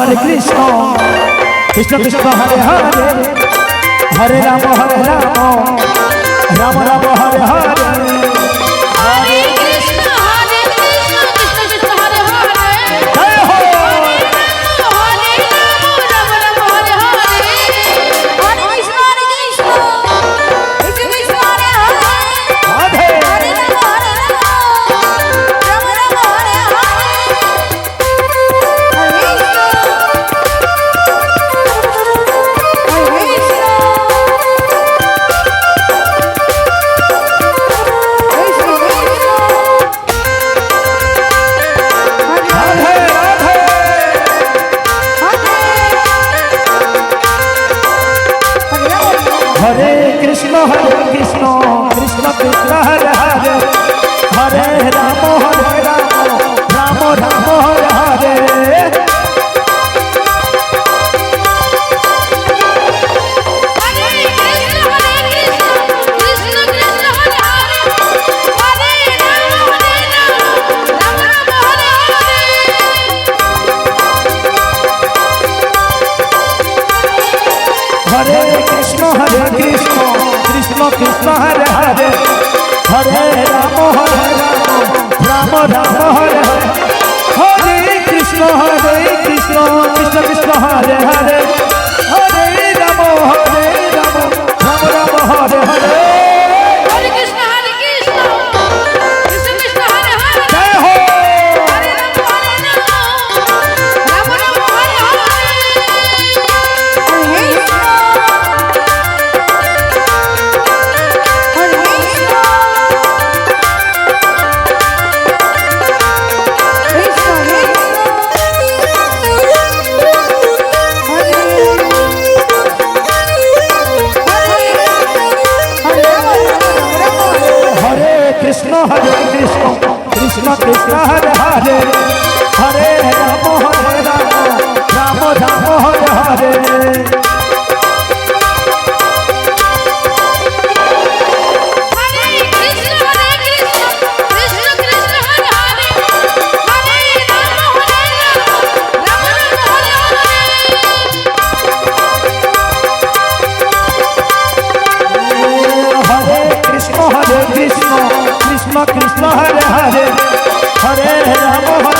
हरे कृष्ण कृष्ण कृष्ण हरे हरे हरे राम राम राम हरे हरे हरे कृष्ण कृष्ण कृष्ण हरे हरे जय हो हरे राम राम राम हरे हरे हरे कृष्ण कृष्ण कृष्ण हरे हरे राधे हरे राम राम राम हरे हरे राधे राधे हरे कृष्ण कृष्ण कृष्ण हरे हरे हरे राम राम राम हरे हरे हरे कृष्ण कृष्ण कृष्ण हरे हरे हरे राम राम राम हरे हरे हरे कृष्ण कृष्ण कृष्ण हरे हरे हरे राम राम राम हरे हरे जय हो हरे कृष्ण कृष्ण कृष्ण हरे हरे हरे राम राम राम हरे हरे कृष्ण कृष्ण कृष्ण हरे हरे हरे राम